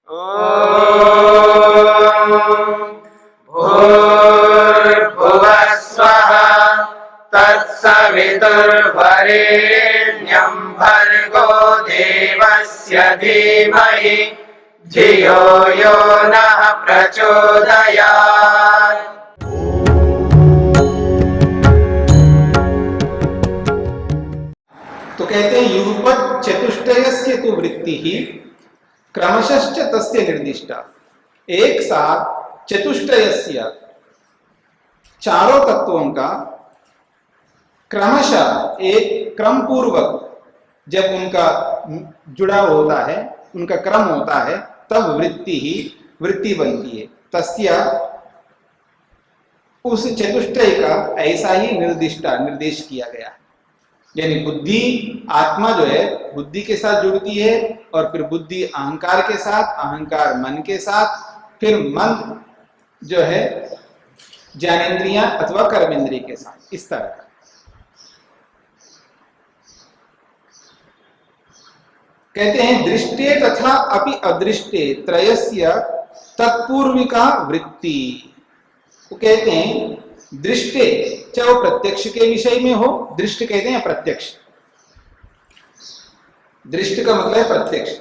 भूर्भुवः स्वः तत्सवितुर्वरेण्यं भर्गो देवस्य धीमहि धियो यो नः प्रचोदयात्। तो कहते हैं युगपत् चतुष्टयस्य तु वृत्ति ही क्रमशश्च तस्य निर्दिष्टा। एक साथ चतुष्टयस्य चारों तत्वों का क्रमशः एक क्रम पूर्वक जब उनका जुड़ा होता है, उनका क्रम होता है, तब वृत्ति बनती है। तस्य उस चतुष्टय का ऐसा ही निर्देश किया गया है। यानी बुद्धि आत्मा जो है बुद्धि के साथ जुड़ती है, और फिर बुद्धि अहंकार के साथ, अहंकार मन के साथ, फिर मन जो है ज्ञानेंद्रियां अथवा कर्मेंद्रिय के साथ, इस तरह का। कहते हैं दृष्टे तथा अपि अदृष्टे त्रयस्य तत्पूर्विका वृत्ति। वो कहते हैं दृष्टे, चाहे वो प्रत्यक्ष के विषय में हो, दृष्ट कहते हैं प्रत्यक्ष, दृष्ट का मतलब है प्रत्यक्ष।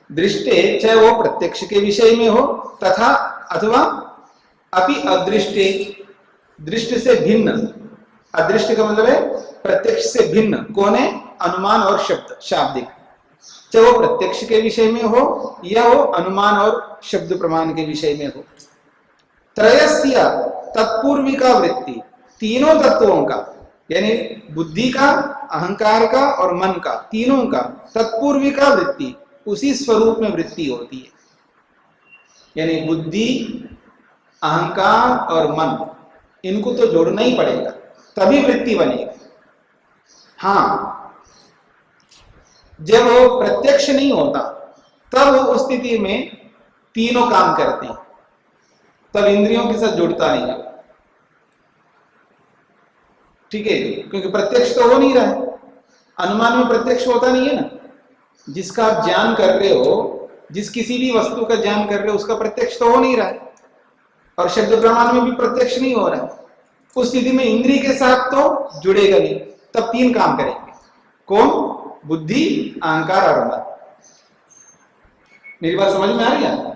दृष्टे चाहे वो प्रत्यक्ष के विषय में हो, तथा अथवा अपि अदृष्टे, दृष्ट से भिन्न, अदृष्ट का मतलब है प्रत्यक्ष से भिन्न। कौन है? अनुमान और शब्द, शाब्दिक। चाहे वो प्रत्यक्ष के विषय में हो या वो अनुमान और शब्द प्रमाण के विषय में हो। त्रयस्य तत्पूर्विका वृत्ति, तीनों तत्वों का, यानी बुद्धि का, अहंकार का और मन का, तीनों का तत्पूर्विका वृत्ति, उसी स्वरूप में वृत्ति होती है। यानी बुद्धि, अहंकार और मन, इनको तो जोड़ना ही पड़ेगा, तभी वृत्ति बनेगी। हाँ, जब वो प्रत्यक्ष नहीं होता तब वो उस स्थिति में तीनों काम करते हैं, तब इंद्रियों के साथ जुड़ता नहीं है। ठीक है, क्योंकि प्रत्यक्ष तो हो नहीं रहा है। अनुमान में प्रत्यक्ष होता नहीं है ना। जिसका आप ज्ञान कर रहे हो, जिस किसी भी वस्तु का ज्ञान कर रहे हो, उसका प्रत्यक्ष तो हो नहीं रहा है, और शब्द प्रमाण में भी प्रत्यक्ष नहीं हो रहा है। उस स्थिति में इंद्रिय के साथ तो जुड़ेगा नहीं, तब तीन काम करेंगे। कौन? बुद्धि, अहंकार और मन। मेरी बात समझ में आ रही है?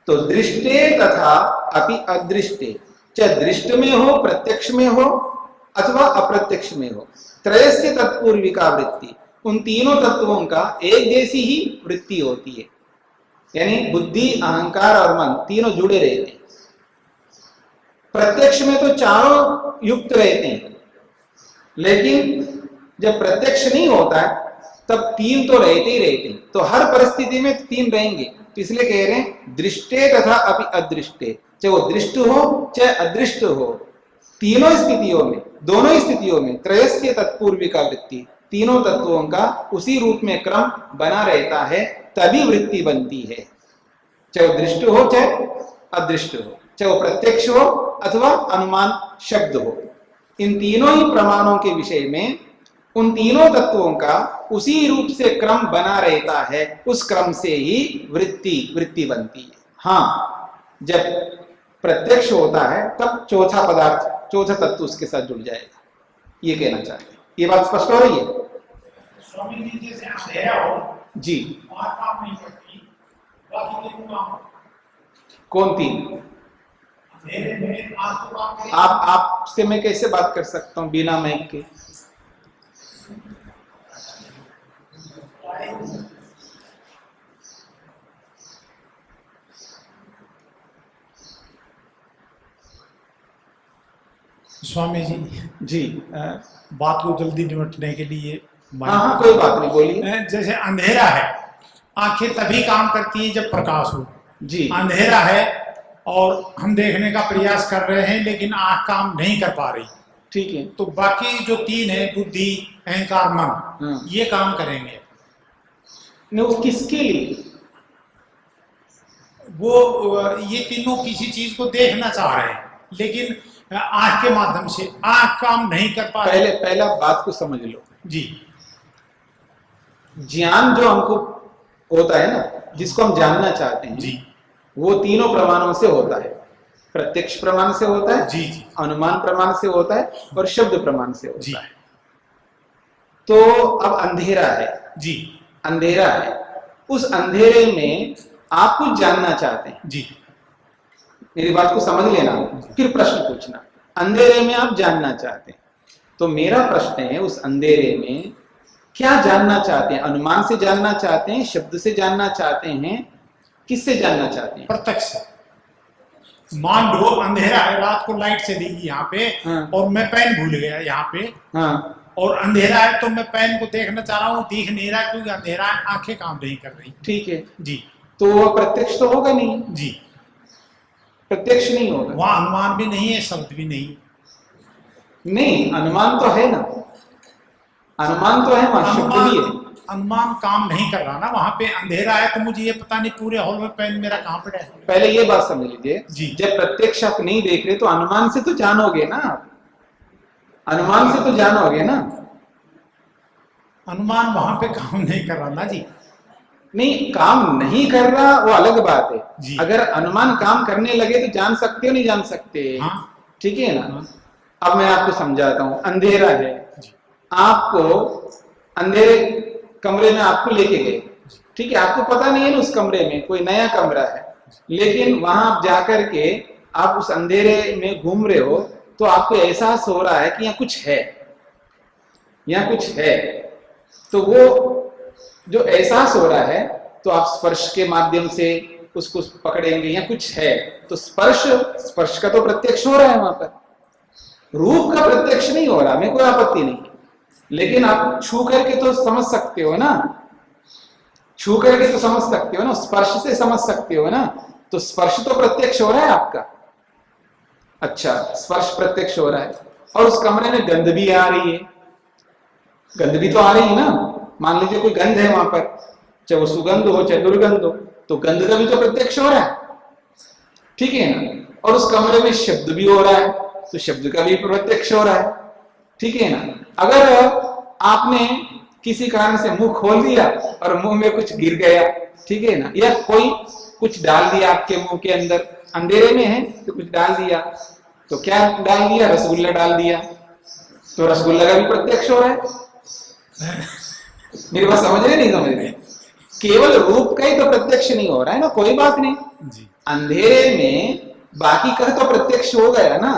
तो दृष्टे तथा अपि अदृष्टे, चाहे दृष्ट में हो, प्रत्यक्ष में हो अथवा अप्रत्यक्ष में हो, त्रयस्य तत्पूर्विका वृत्ति, उन तीनों तत्वों का एक जैसी ही वृत्ति होती है। यानी बुद्धि, अहंकार और मन तीनों जुड़े रहते हैं। प्रत्यक्ष में तो चारों युक्त रहते हैं, लेकिन जब प्रत्यक्ष नहीं होता है तब तीन तो रहते ही रहते हैं। तो हर परिस्थिति में तीन रहेंगे, इसलिए कह रहे हैं दृष्टे तथा अपि अदृष्टे, चाहे वो दृष्ट हो चाहे अदृष्ट हो, तीनों स्थितियों में, दोनों ही स्थितियों में त्रयस्य तत्पूर्विका वृत्ति, तीनों तत्वों का उसी रूप में क्रम बना रहता है, तभी वृत्ति बनती है। चाहे वो दृष्ट हो चाहे अदृष्ट हो, चाहे वो प्रत्यक्ष हो अथवा अनुमान शब्द हो, इन तीनों ही प्रमाणों के विषय में उन तीनों तत्वों का उसी रूप से क्रम बना रहता है, उस क्रम से ही वृत्ति बनती है। हाँ, जब प्रत्यक्ष होता है तब चौथा पदार्थ, चौथा तत्व उसके साथ जुड़ जाएगा, ये कहना चाहते हैं। ये बात स्पष्ट हो रही है? स्वामी जी, जैसे अंधेरा हो जी, काम नहीं करती, बाकी तीनों काम। कौन तीन? आपसे मैं कैसे बात कर सकता हूँ बिना माइक के? स्वामी जी, बात को जल्दी निपटने के लिए हाँ, कोई बात नहीं, बोलिए। जैसे अंधेरा है, आंखें तभी काम करती है जब प्रकाश हो। जी, अंधेरा है और हम देखने का प्रयास कर रहे हैं, लेकिन आंख काम नहीं कर पा रही। ठीक है, तो बाकी जो तीन है, बुद्धि, अहंकार, मन, ये काम करेंगे। वो किसके लिए? वो ये तीनों किसी चीज को देखना चाह रहे हैं, लेकिन आंख के माध्यम से आंख काम नहीं कर पा रही। पहला बात को समझ लो जी। ज्ञान जो हमको होता है ना, जिसको हम जानना चाहते हैं, जी वो तीनों प्रमाणों से होता है। प्रत्यक्ष प्रमाण से होता है, जी जी अनुमान प्रमाण से होता है, और शब्द प्रमाण से जी होता है। तो अब अंधेरा है, जी अंधेरा है, उस अंधेरे में आप कुछ जानना चाहते हैं। जी मेरी बात को समझ लेना, फिर प्रश्न पूछना। अंधेरे में आप जानना चाहते हैं, तो मेरा प्रश्न है, उस अंधेरे में क्या जानना चाहते हैं? अनुमान से जानना चाहते हैं, शब्द से जानना चाहते हैं, किससे जानना चाहते हैं? प्रत्यक्ष। मान लो अंधेरा है, रात को लाइट से देगी यहाँ पे, हाँ। और मैं पेन भूल गया यहाँ पे, हाँ, और अंधेरा है तो मैं पेन को देखना चाह रहा हूँ, दिख नहीं रहा क्योंकि अंधेरा है, आंखें काम नहीं कर रही। ठीक है, जी तो वह प्रत्यक्ष तो होगा नहीं, जी, प्रत्यक्ष नहीं होगा। वहाँ अनुमान भी नहीं है, शब्द भी नहीं। नहीं, अनुमान तो है ना, अनुमान तो है, वहां शब्द भी है। अनुमान काम नहीं कर रहा ना, वहाँ पे अंधेरा है तो मुझे ये पता नहीं पूरे हॉल में पेन मेरा कहाँ पड़ा है। पहले ये बात समझ लीजिए, जी। जब प्रत्यक्ष आप नहीं देख रहे तो अनुमान से तो जानोगे ना आप, अनुमान से तो जानोगे ना। अनुमान वहां पे काम नहीं कर रहा ना जी। नहीं, काम नहीं कर रहा वो अलग बात है जी। अगर अनुमान काम करने लगे तो जान सकते हो, नहीं जान सकते? हाँ। ठीक है ना। हाँ। अब मैं आपको समझाता हूं, अंधेरा है, जी। आपको अंधेरे कमरे में आपको लेके गए, ठीक है, आपको पता नहीं है ना उस कमरे में कोई नया कमरा है, लेकिन वहां आप जाकर के आप उस अंधेरे में घूम रहे हो, तो आपको एहसास हो रहा है कि यहाँ कुछ है, यहाँ कुछ है। तो वो जो एहसास हो रहा है, तो आप स्पर्श के माध्यम से उसको पकड़ेंगे, यहाँ कुछ है, तो स्पर्श का तो प्रत्यक्ष हो रहा है वहां पर, रूप का प्रत्यक्ष नहीं हो रहा, हमें कोई आपत्ति नहीं, लेकिन आप छू करके तो समझ सकते हो ना, छू करके तो समझ सकते हो ना, स्पर्श से समझ सकते हो ना, तो स्पर्श तो प्रत्यक्ष हो रहा है आपका। अच्छा, स्पर्श प्रत्यक्ष हो रहा है, और उस कमरे में गंध भी आ रही है, गंध भी तो आ रही है ना, मान लीजिए कोई गंध है वहां पर, चाहे वो सुगंध हो चाहे दुर्गंध हो, तो गंध का भी तो प्रत्यक्ष हो रहा है, ठीक है ना। और उस कमरे में शब्द भी हो रहा है, तो शब्द का भी प्रत्यक्ष हो रहा है, ठीक है ना। अगर आपने किसी कारण से मुंह खोल दिया और मुंह में कुछ गिर गया, ठीक है ना, या कोई कुछ डाल दिया आपके मुंह के अंदर, अंधेरे में है तो कुछ डाल दिया, तो क्या डाल दिया? रसगुल्ला डाल दिया, तो रसगुल्ला का भी प्रत्यक्ष हो रहा है। मेरी बात समझ रहे नहीं समझ रहे? केवल रूप का ही तो प्रत्यक्ष नहीं हो रहा है ना, कोई बात नहीं जी। अंधेरे में बाकी का तो प्रत्यक्ष हो गया ना।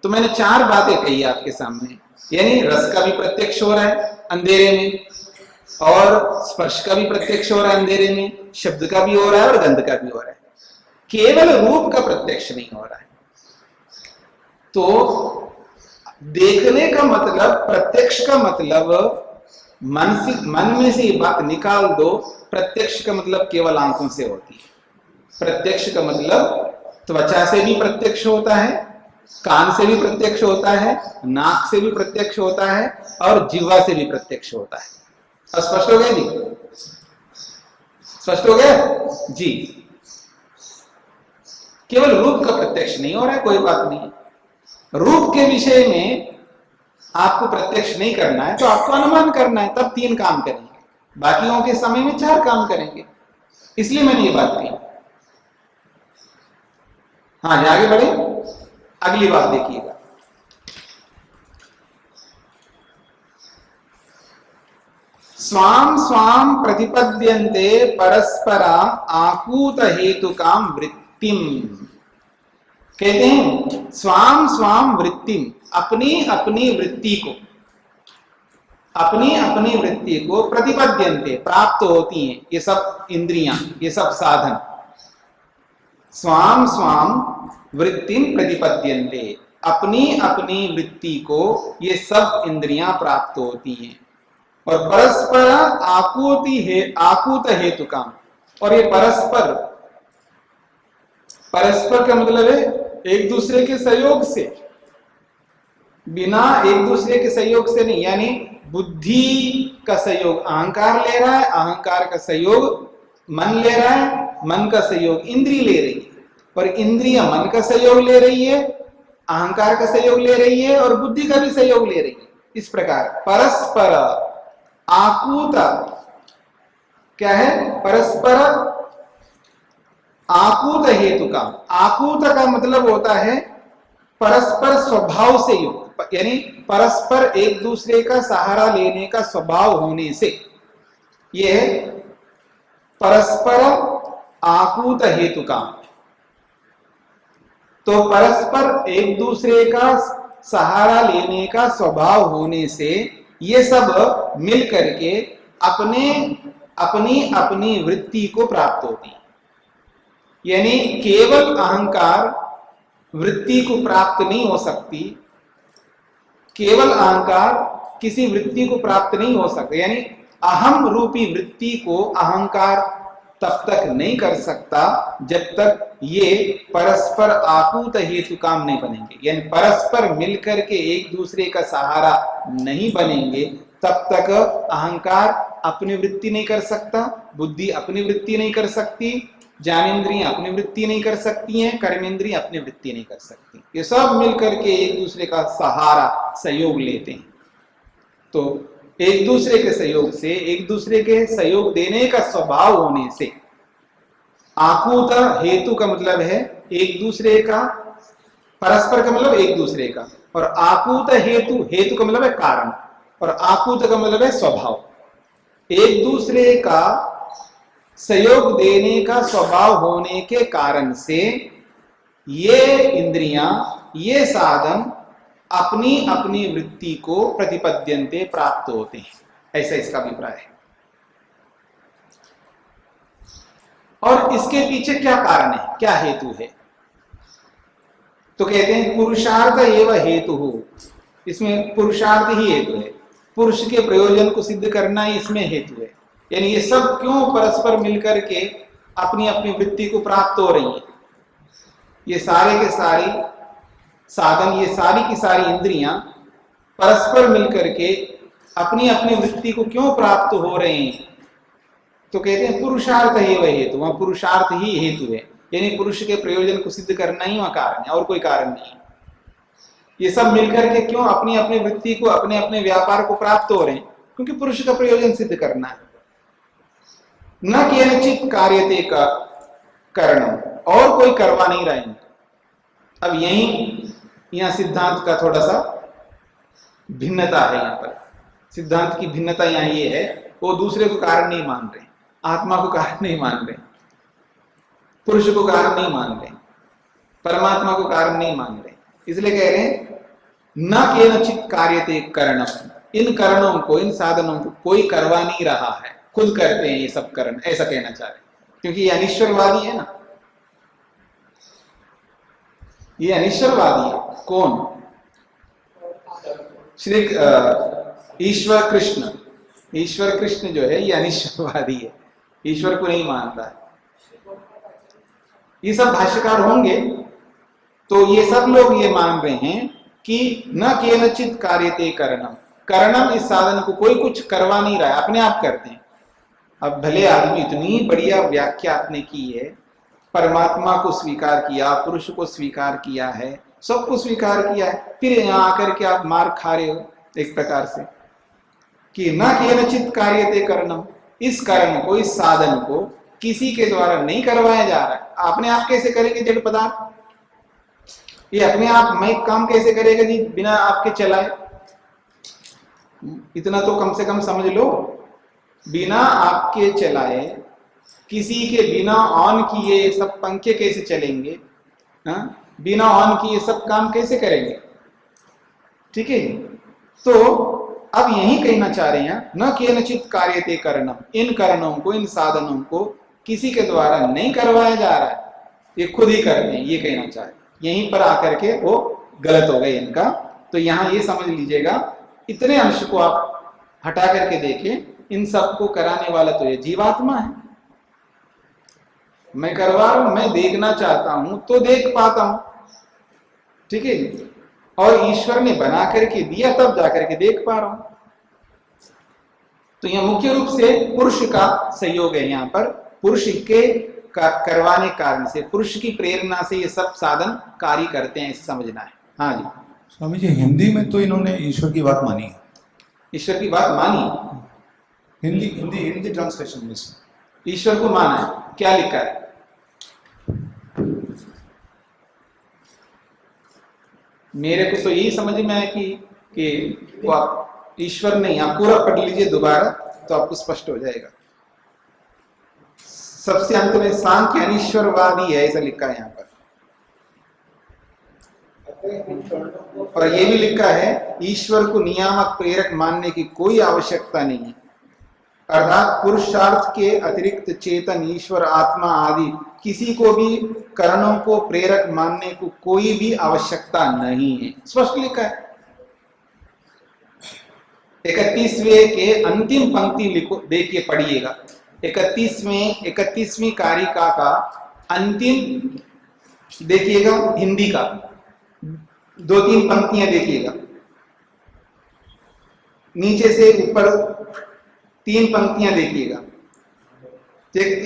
तो मैंने 4 बातें कही आपके सामने, यानी रस का भी प्रत्यक्ष हो रहा है अंधेरे में, और स्पर्श का भी प्रत्यक्ष हो रहा है अंधेरे में, शब्द का भी हो रहा है और गंध का भी हो रहा है, केवल रूप का प्रत्यक्ष नहीं हो रहा है। तो देखने का मतलब, प्रत्यक्ष का मतलब, मन में से ये बात निकाल दो, प्रत्यक्ष का मतलब केवल आंखों से होती है। प्रत्यक्ष का मतलब त्वचा से भी प्रत्यक्ष होता है, कान से भी प्रत्यक्ष होता है, नाक से भी प्रत्यक्ष होता है, और जिह्वा से भी प्रत्यक्ष होता है। स्पष्ट हो गया जी? स्पष्ट हो गया जी? केवल रूप का प्रत्यक्ष नहीं हो रहा है, कोई बात नहीं। रूप के विषय में आपको प्रत्यक्ष नहीं करना है तो आपको अनुमान करना है, तब 3 काम करेंगे, बाकियों के समय में 4 काम करेंगे, इसलिए मैंने ये बात कही। हाँ, आगे बढ़े, अगली बात देखिएगा। स्वाम स्वाम प्रतिपद्यन्ते परस्परा आकूत हेतुकाम वृत्तिम। कहते हैं स्वाम स्वाम वृत्तिम, अपनी अपनी वृत्ति को, अपनी अपनी वृत्ति को प्रतिपद्यन्ते, प्राप्त होती हैं ये सब इंद्रियां, ये सब साधन। स्वाम स्वाम वृत्तिम प्रतिपद्यन्ते, अपनी अपनी वृत्ति को ये सब इंद्रियां प्राप्त होती हैं। और परस्पर आकूत हेतु काम, और ये परस्पर, परस्पर का मतलब है एक दूसरे के सहयोग से, बिना एक दूसरे के सहयोग से नहीं, यानी बुद्धि का सहयोग अहंकार ले रहा है, अहंकार का सहयोग मन ले रहा है, मन का सहयोग इंद्रिय ले रही है, और इंद्रिय मन का सहयोग ले रही है, अहंकार का सहयोग ले रही है, और बुद्धि का भी सहयोग ले रही है। इस प्रकार परस्पर आकूत क्या है? परस्पर आकूत हेतु का। आकूत का मतलब होता है परस्पर स्वभाव से युक्त, यानी परस्पर एक दूसरे का सहारा लेने का स्वभाव होने से, यह है परस्पर आकूत हेतु का। तो परस्पर एक दूसरे का सहारा लेने का स्वभाव होने से ये सब मिल करके अपनी अपनी वृत्ति को प्राप्त होती है। यानी केवल अहंकार वृत्ति को प्राप्त नहीं हो सकती, केवल अहंकार किसी वृत्ति को प्राप्त नहीं हो सकता। यानी अहम रूपी वृत्ति को अहंकार तब तक नहीं कर सकता जब तक ये परस्पर आकूत हेतु काम नहीं बनेंगे। यानी परस्पर मिलकर के एक दूसरे का सहारा नहीं बनेंगे, तब तक अहंकार अपनी वृत्ति नहीं कर सकता, बुद्धि अपनी वृत्ति नहीं कर सकती, ज्ञानेंद्रियां अपनी वृत्ति नहीं कर सकती हैं, कर्मेंद्रियां अपनी वृत्ति नहीं कर सकती। ये सब मिलकर के एक दूसरे का सहारा सहयोग लेते हैं। तो एक दूसरे के सहयोग से, एक दूसरे के सहयोग देने का स्वभाव होने से, आकूत हेतु का मतलब है एक दूसरे का, परस्पर का मतलब एक दूसरे का, और आकूत हेतु, हेतु का मतलब है कारण, और आकूत का मतलब है स्वभाव। एक दूसरे का सहयोग देने का स्वभाव होने के कारण से ये इंद्रियां, ये साधन अपनी अपनी वृत्ति को प्रतिपद्यन्ते प्राप्त होते हैं, ऐसा इसका अभिप्राय है। और इसके पीछे क्या कारण है, क्या हेतु है? तो कहते हैं पुरुषार्थ एवं हेतु हो, इसमें पुरुषार्थ ही हेतु है, पुरुष के प्रयोजन को सिद्ध करना ही इसमें हेतु है। यानी ये सब क्यों परस्पर मिलकर के अपनी अपनी वृत्ति को प्राप्त हो रही है? ये सारे के सारे साधन, ये सारी की सारी इंद्रियां परस्पर मिलकर के अपनी अपनी वृत्ति को क्यों प्राप्त हो रहे हैं? तो कहते हैं पुरुषार्थ ही वह हेतु, वहां पुरुषार्थ ही हेतु है। यानी पुरुष के प्रयोजन को सिद्ध करना ही वहां कारण है, और कोई कारण नहीं। ये सब मिलकर के क्यों अपनी अपनी वृत्ति को, अपने अपने व्यापार को प्राप्त हो रहे हैं? क्योंकि पुरुष का प्रयोजन सिद्ध करना है। न केनचित कार्यते का करणम, और कोई करवा नहीं रहे हैं। अब यहां सिद्धांत का थोड़ा सा भिन्नता है। यहां पर सिद्धांत की भिन्नता यहां ये है, वो दूसरे को कारण नहीं मान रहे, आत्मा को कारण नहीं मान रहे, पुरुष को कारण नहीं मान रहे, परमात्मा को कारण नहीं मान रहे। इसलिए कह रहे हैं न केनचित कार्यते करणम, इन करणों को, इन साधनों को कोई करवा नहीं रहा है, खुद करते हैं ये सब करण, ऐसा कहना चाह रहे। क्योंकि ये अनिश्वरवादी है ना, ये अनिश्वरवादी है। कौन? श्री ईश्वर कृष्ण, ईश्वर कृष्ण जो है ये अनिश्वरवादी है, ईश्वर को नहीं मानता है। ये सब भाष्यकार होंगे तो ये सब लोग ये मान रहे हैं कि न केनचित कार्यते करणम, करणम इस साधन को कोई कुछ करवा नहीं रहा है, अपने आप करते हैं। अब भले आदमी इतनी बढ़िया व्याख्या आपने की है, परमात्मा को स्वीकार किया, पुरुष को स्वीकार किया है, सबको स्वीकार किया है, फिर यहाँ आकर के आप मार खा रहे हो एक प्रकार से कि न केनचित कार्यते करणम, इस कारण को, इस साधन को किसी के द्वारा नहीं करवाया जा रहा है। अपने आप कैसे करेंगे जड़ पदार्थ? ये अपने आप मैं काम कैसे करेगा जी बिना आपके चलाए? इतना तो कम से कम समझ लो, बिना आपके चलाए, किसी के बिना ऑन किए सब पंखे कैसे चलेंगे? बिना ऑन किए सब काम कैसे करेंगे? ठीक है। तो अब यही कहना चाह रहे हैं न केनचित कार्यते करणम, इन करणों को, इन साधनों को किसी के द्वारा नहीं करवाया जा रहा है, ये खुद ही करते हैं, ये कहना चाह रहे। यहीं पर आकर के वो गलत हो गए इनका। तो यहां ये समझ लीजिएगा, इतने अंश को आप हटा करके देखें, इन सबको कराने वाला तो ये जीवात्मा है। मैं करवा रहा हूं, मैं देखना चाहता हूं तो देख पाता हूं, ठीक है, और ईश्वर ने बना करके दिया तब जाकर के देख पा रहा हूं। तो यह मुख्य रूप से पुरुष का सहयोग है। यहाँ पर पुरुष के करवाने कारण से, पुरुष की प्रेरणा से ये सब साधन कार्य करते हैं, इसे समझना है। हाँ जी स्वामी जी, हिंदी में तो इन्होंने ईश्वर की बात मानी है, ईश्वर की बात मानी, हिंदी ट्रांसलेशन में ईश्वर को माना है, क्या लिखा है? मेरे को तो यही समझ में आया कि वो आप ईश्वर नहीं, आप पूरा पढ़ लीजिए दोबारा तो आपको स्पष्ट हो जाएगा। सबसे अंत में सांख्य अनीश्वरवादी है ऐसा लिखा है यहाँ पर, और ये भी लिखा है ईश्वर को नियामक प्रेरक मानने की कोई आवश्यकता नहीं है, अर्थात पुरुषार्थ के अतिरिक्त चेतन ईश्वर आत्मा आदि किसी को भी करणों को प्रेरक मानने को कोई भी आवश्यकता नहीं है। स्पष्ट लिखा है। 31वें के अंतिम पंक्ति लिखो, देखिए पढ़िएगा। 31वीं कारिका का अंतिम देखिएगा, हिंदी का 2-3 पंक्तियां देखिएगा, नीचे से ऊपर 3 पंक्तियां देखिएगा,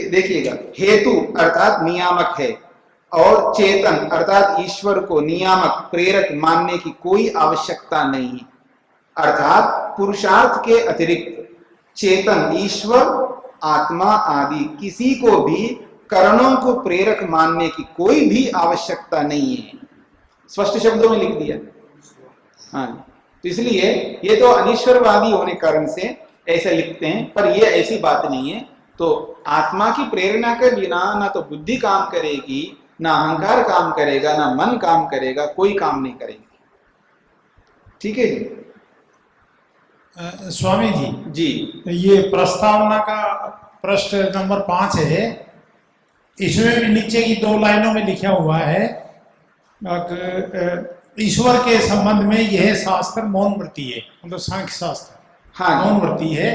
देखिएगा। हेतु अर्थात नियामक है और चेतन अर्थात ईश्वर को नियामक प्रेरक मानने की कोई आवश्यकता नहीं है, अर्थात पुरुषार्थ के अतिरिक्त चेतन ईश्वर आत्मा आदि किसी को भी करणों को प्रेरक मानने की कोई भी आवश्यकता नहीं है। स्पष्ट शब्दों में लिख दिया। हाँ, तो इसलिए ये तो अनीश्वरवादी होने कारण से ऐसा लिखते हैं, पर ये ऐसी बात नहीं है। तो आत्मा की प्रेरणा के बिना ना तो बुद्धि काम करेगी, ना अहंकार काम करेगा, ना मन काम करेगा, कोई काम नहीं करेगी। ठीक है जी? स्वामी जी जी, ये प्रस्तावना का पृष्ठ नंबर 5 है, इसमें भी नीचे की 2 लाइनों में लिखा हुआ है ईश्वर के संबंध में यह शास्त्र मौन व्रती है, मतलब सांख्य शास्त्र। हाँ, मौन व्रती है।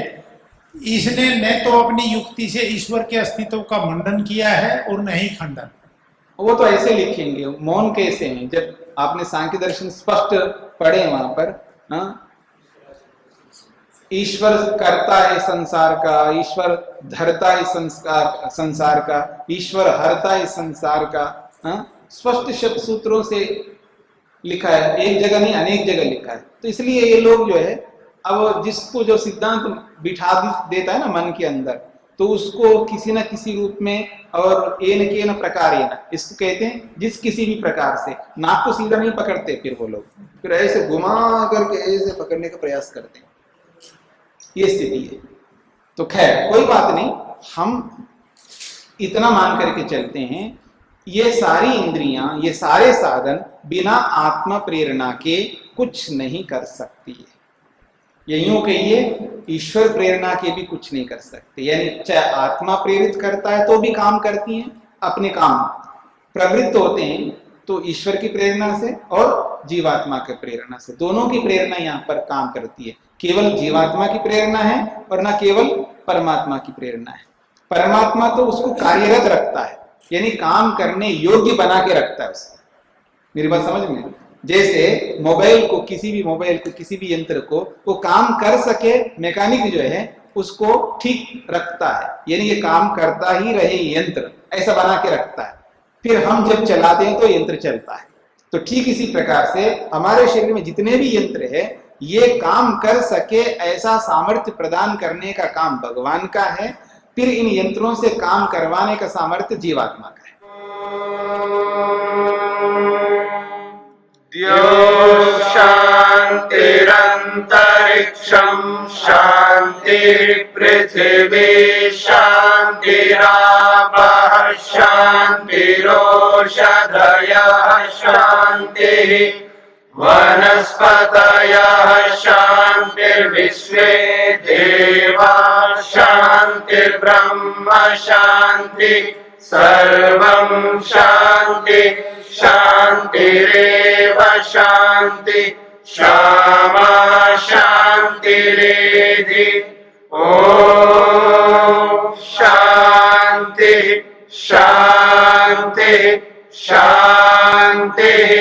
इसने न तो अपनी युक्ति से ईश्वर के अस्तित्व का मंडन किया है और न ही खंडन। वो तो ऐसे लिखेंगे, मौन कैसे हैं? जब आपने सांख्य दर्शन स्पष्ट पढ़े वहां पर, हाँ, ईश्वर करता है संसार का, ईश्वर धरता है संसार का, ईश्वर हरता है संसार का, हाँ, स्पष्ट शब्द सूत्रों से लिखा है, एक जगह नहीं अनेक जगह लिखा है। तो इसलिए ये लोग जो है, अब जिसको जो सिद्धांत बिठा देता है ना मन के अंदर, तो उसको किसी न किसी रूप में और एन प्रकार इसको कहते हैं, जिस किसी भी प्रकार से नाक को सीधा नहीं पकड़ते, फिर वो लोग फिर ऐसे घुमा करके ऐसे पकड़ने का प्रयास करते हैं। ये स्थिति है। तो खैर कोई बात नहीं, हम इतना मान करके चलते हैं, ये सारी इंद्रियां, ये सारे साधन बिना आत्मा प्रेरणा के कुछ नहीं कर सकती है। ये यूं कहिए, ईश्वर प्रेरणा के भी कुछ नहीं कर सकते। यानी चाहे आत्मा प्रेरित करता है तो भी काम करती हैं, अपने काम प्रवृत्त होते हैं तो ईश्वर की प्रेरणा से और जीवात्मा की प्रेरणा से, दोनों की प्रेरणा यहाँ पर काम करती है। केवल जीवात्मा की प्रेरणा है और ना केवल परमात्मा की प्रेरणा है। परमात्मा तो उसको कार्यरत रखता है, यानी काम करने योग्य बना के रखता है उसको। मेरी बात समझ में? जैसे मोबाइल को, किसी भी मोबाइल को, किसी भी यंत्र को वो काम कर सके, मैकेनिक जो है उसको ठीक रखता है, यानी ये काम करता ही रहे यंत्र, ऐसा बना के रखता है। फिर हम जब चलाते हैं तो यंत्र चलता है। तो ठीक इसी प्रकार से हमारे शरीर में जितने भी यंत्र है, ये काम कर सके ऐसा सामर्थ्य प्रदान करने का काम भगवान का है, फिर इन यंत्रों से काम करवाने का सामर्थ्य जीवात्मा का है। द्यो शान्तिरन्तरिक्षं शान्तिः पृथिवी शान्तिरापः शान्तिरोषधयः शान्तिः वनस्पतयः शान्तिर्विश्वे देवाः शान्तिर्ब्रह्म शान्तिः सर्वं शान्ति शान्तिरेव शान्ति क्षमा शान्तिरेधि ॐ शान्ति शान्ति शान्तिः